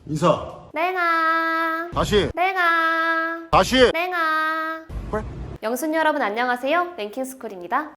인사. 랭아. 다시. 랭아. 다시. 랭아. 그래. 영순 여러분 안녕하세요. 랭킹스쿨입니다.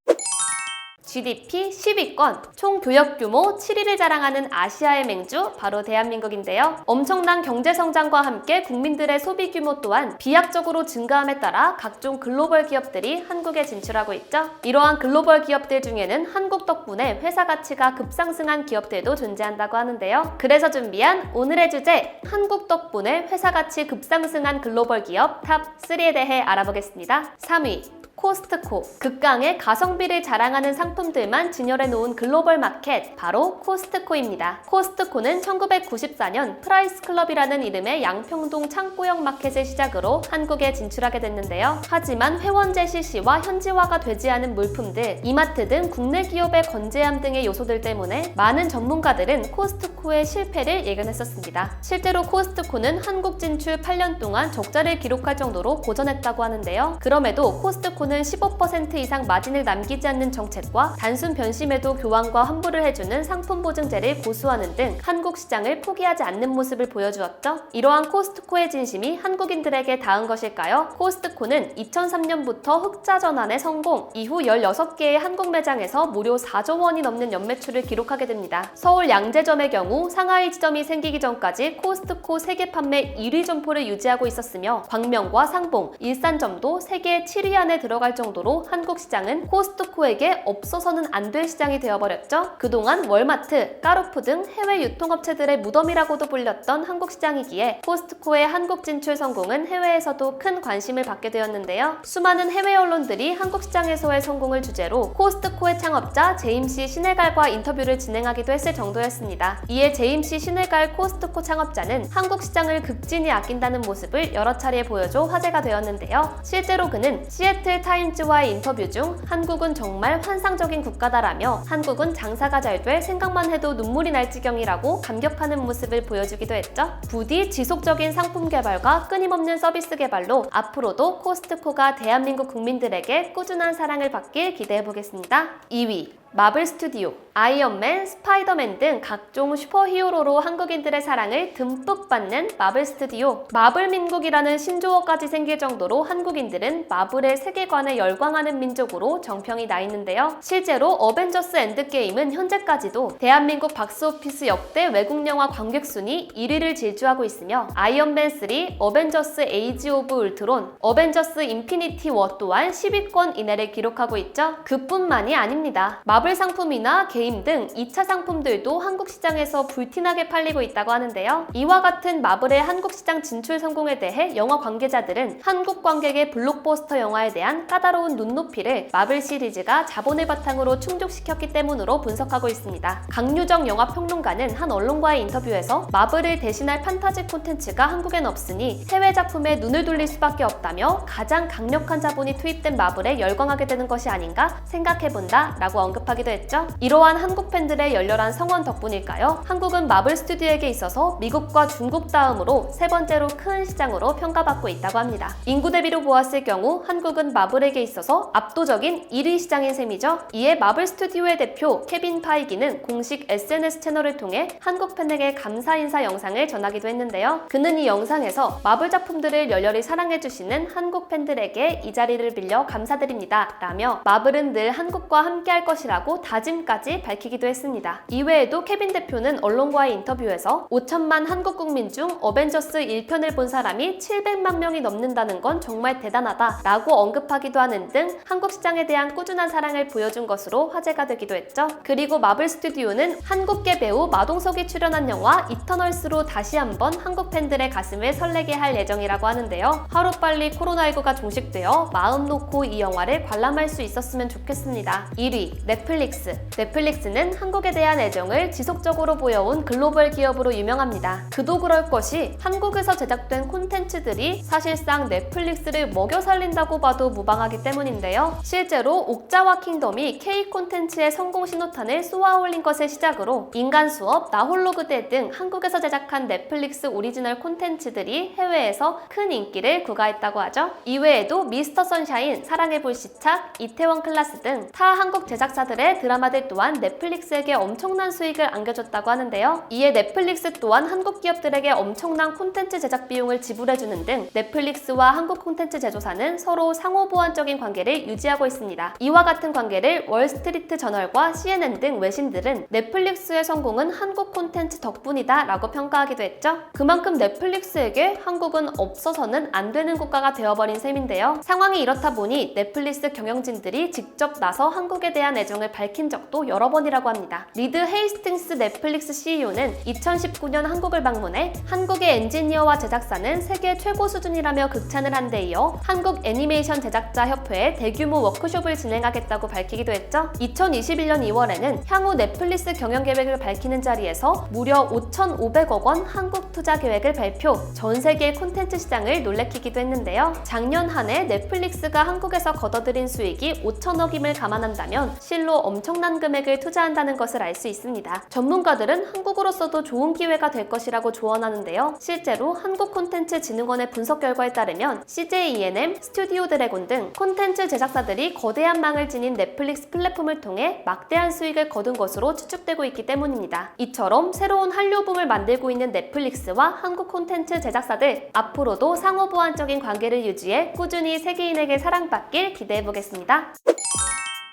GDP 10위권, 총 교역 규모 7위를 자랑하는 아시아의 맹주, 바로 대한민국인데요. 엄청난 경제 성장과 함께 국민들의 소비 규모 또한 비약적으로 증가함에 따라 각종 글로벌 기업들이 한국에 진출하고 있죠. 이러한 글로벌 기업들 중에는 한국 덕분에 회사 가치가 급상승한 기업들도 존재한다고 하는데요. 그래서 준비한 오늘의 주제, 한국 덕분에 회사 가치 급상승한 글로벌 기업 탑 3에 대해 알아보겠습니다. 3위. 코스트코. 극강의 가성비를 자랑하는 상품들만 진열해놓은 글로벌 마켓, 바로 코스트코입니다. 코스트코는 1994년 프라이스 클럽이라는 이름의 양평동 창고형 마켓을 시작으로 한국에 진출하게 됐는데요. 하지만 회원제 실시와 현지화가 되지 않은 물품들, 이마트 등 국내 기업의 건재함 등의 요소들 때문에 많은 전문가들은 코스트코의 실패를 예견했었습니다. 실제로 코스트코는 한국 진출 8년 동안 적자를 기록할 정도로 고전했다고 하는데요. 그럼에도 코스트코는 15% 이상 마진을 남기지 않는 정책과 단순 변심에도 교환과 환불을 해주는 상품 보증제를 고수하는 등 한국 시장을 포기하지 않는 모습을 보여주었죠. 이러한 코스트코의 진심이 한국인들에게 닿은 것일까요? 코스트코는 2003년부터 흑자 전환에 성공, 이후 16개의 한국 매장에서 무려 4조 원이 넘는 연매출을 기록하게 됩니다. 서울 양재점의 경우 상하이 지점이 생기기 전까지 코스트코 세계 판매 1위 점포를 유지하고 있었으며 광명과 상봉, 일산점도 세계 7위 안에 들어갈 정도로 한국 시장은 코스트코에게 없어서는 안 될 시장이 되어버렸죠. 그동안 월마트, 까르푸 등 해외 유통업체들의 무덤이라고도 불렸던 한국 시장이기에 코스트코의 한국 진출 성공은 해외에서도 큰 관심을 받게 되었는데요. 수많은 해외 언론들이 한국 시장에서의 성공을 주제로 코스트코의 창업자 제임씨 시네갈과 인터뷰를 진행하기도 했을 정도였습니다. 이에 제임씨 시네갈 코스트코 창업자는 한국 시장을 극진히 아낀다는 모습을 여러 차례 보여줘 화제가 되었는데요. 실제로 그는 시애틀 타임즈와의 인터뷰 중 한국은 정말 환상적인 국가다라며 한국은 장사가 잘 될 생각만 해도 눈물이 날 지경이라고 감격하는 모습을 보여주기도 했죠. 부디 지속적인 상품 개발과 끊임없는 서비스 개발로 앞으로도 코스트코가 대한민국 국민들에게 꾸준한 사랑을 받길 기대해보겠습니다. 2위. 마블 스튜디오. 아이언맨, 스파이더맨 등 각종 슈퍼히어로로 한국인들의 사랑을 듬뿍 받는 마블 스튜디오. 마블 민국이라는 신조어까지 생길 정도로 한국인들은 마블의 세계관에 열광하는 민족으로 정평이 나 있는데요. 실제로 어벤져스 엔드게임은 현재까지도 대한민국 박스오피스 역대 외국 영화 관객 순위 1위를 질주하고 있으며 아이언맨 3, 어벤져스 에이지 오브 울트론, 어벤져스 인피니티 워 또한 10위권 이내를 기록하고 있죠. 그뿐만이 아닙니다. 마블 상품이나 게임 등 2차 상품들도 한국 시장에서 불티나게 팔리고 있다고 하는데요. 이와 같은 마블의 한국 시장 진출 성공에 대해 영화 관계자들은 한국 관객의 블록버스터 영화에 대한 까다로운 눈높이를 마블 시리즈가 자본을 바탕으로 충족시켰기 때문으로 분석하고 있습니다. 강유정 영화평론가는 한 언론과의 인터뷰에서 마블을 대신할 판타지 콘텐츠가 한국엔 없으니 해외 작품에 눈을 돌릴 수밖에 없다며 가장 강력한 자본이 투입된 마블에 열광하게 되는 것이 아닌가 생각해본다 라고 언급하기도 했죠. 이러한 한국 팬들의 열렬한 성원 덕분일까요? 한국은 마블 스튜디오에게 있어서 미국과 중국 다음으로 세 번째로 큰 시장으로 평가받고 있다고 합니다. 인구 대비로 보았을 경우 한국은 마블에게 있어서 압도적인 1위 시장인 셈이죠. 이에 마블 스튜디오의 대표 케빈 파이기는 공식 SNS 채널을 통해 한국 팬에게 감사 인사 영상을 전하기도 했는데요. 그는 이 영상에서 마블 작품들을 열렬히 사랑해주시는 한국 팬들에게 이 자리를 빌려 감사드립니다 라며 마블은 늘 한국과 함께할 것이라고 다짐까지 밝히기도 했습니다. 이외에도 케빈 대표는 언론과의 인터뷰에서 5천만 한국 국민 중 어벤져스 1편을 본 사람이 700만 명이 넘는다는 건 정말 대단하다 라고 언급하기도 하는 등 한국 시장에 대한 꾸준한 사랑을 보여준 것으로 화제가 되기도 했죠. 그리고 마블 스튜디오는 한국계 배우 마동석이 출연한 영화 이터널스로 다시 한번 한국 팬들의 가슴을 설레게 할 예정이라고 하는데요. 하루빨리 코로나19가 종식되어 마음 놓고 이 영화를 관람할 수 있었으면 좋겠습니다. 1위. 넷플릭스. 넷플릭스는 한국에 대한 애정을 지속적으로 보여온 글로벌 기업으로 유명합니다. 그도 그럴 것이 한국에서 제작된 콘텐츠들이 사실상 넷플릭스를 먹여 살린다고 봐도 무방하기 때문인데요. 실제로 옥자와 킹덤이 K 콘텐츠의 성공 신호탄을 쏘아올린 것을 시작으로 인간 수업, 나 홀로 그대 등 한국에서 제작한 넷플릭스 오리지널 콘텐츠들이 해외에서 큰 인기를 구가했다고 하죠. 이외에도 미스터 선샤인, 사랑의 불시착, 이태원 클라스 등 타 한국 제작사들의 시리즈물의 드라마들 또한 넷플릭스에게 엄청난 수익을 안겨줬다고 하는데요. 이에 넷플릭스 또한 한국 기업들에게 엄청난 콘텐츠 제작 비용을 지불해주는 등 넷플릭스와 한국 콘텐츠 제조사는 서로 상호보완적인 관계를 유지하고 있습니다. 이와 같은 관계를 월스트리트 저널과 CNN 등 외신들은 넷플릭스의 성공은 한국 콘텐츠 덕분이다 라고 평가하기도 했죠. 그만큼 넷플릭스에게 한국은 없어서는 안 되는 국가가 되어버린 셈인데요. 상황이 이렇다 보니 넷플릭스 경영진들이 직접 나서 한국에 대한 애정을 밝힌 적도 여러 번이라고 합니다. 리드 헤이스팅스 넷플릭스 CEO는 2019년 한국을 방문해 한국의 엔지니어와 제작사는 세계 최고 수준이라며 극찬을 한 데 이어 한국 애니메이션 제작자 협회에 대규모 워크숍을 진행하겠다고 밝히기도 했죠. 2021년 2월에는 향후 넷플릭스 경영 계획을 밝히는 자리에서 무려 5,500억 원 한국 투자 계획을 발표, 전 세계 콘텐츠 시장을 놀래키기도 했는데요. 작년 한 해 넷플릭스가 한국에서 거둬들인 수익이 5천억임을 감안한다면 실로 엄청난 금액을 투자한다는 것을 알 수 있습니다. 전문가들은 한국으로서도 좋은 기회가 될 것이라고 조언하는데요. 실제로 한국콘텐츠진흥원의 분석 결과에 따르면 CJ ENM, 스튜디오 드래곤 등 콘텐츠 제작사들이 거대한 망을 지닌 넷플릭스 플랫폼을 통해 막대한 수익을 거둔 것으로 추측되고 있기 때문입니다. 이처럼 새로운 한류붐을 만들고 있는 넷플릭스와 한국 콘텐츠 제작사들, 앞으로도 상호보완적인 관계를 유지해 꾸준히 세계인에게 사랑받길 기대해보겠습니다.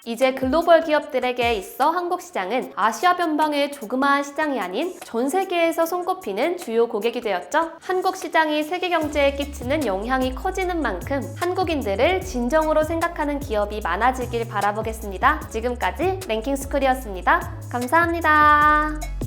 이제 글로벌 기업들에게 있어 한국 시장은 아시아 변방의 조그마한 시장이 아닌 전 세계에서 손꼽히는 주요 고객이 되었죠. 한국 시장이 세계 경제에 끼치는 영향이 커지는 만큼 한국인들을 진정으로 생각하는 기업이 많아지길 바라보겠습니다. 지금까지 랭킹스쿨이었습니다. 감사합니다.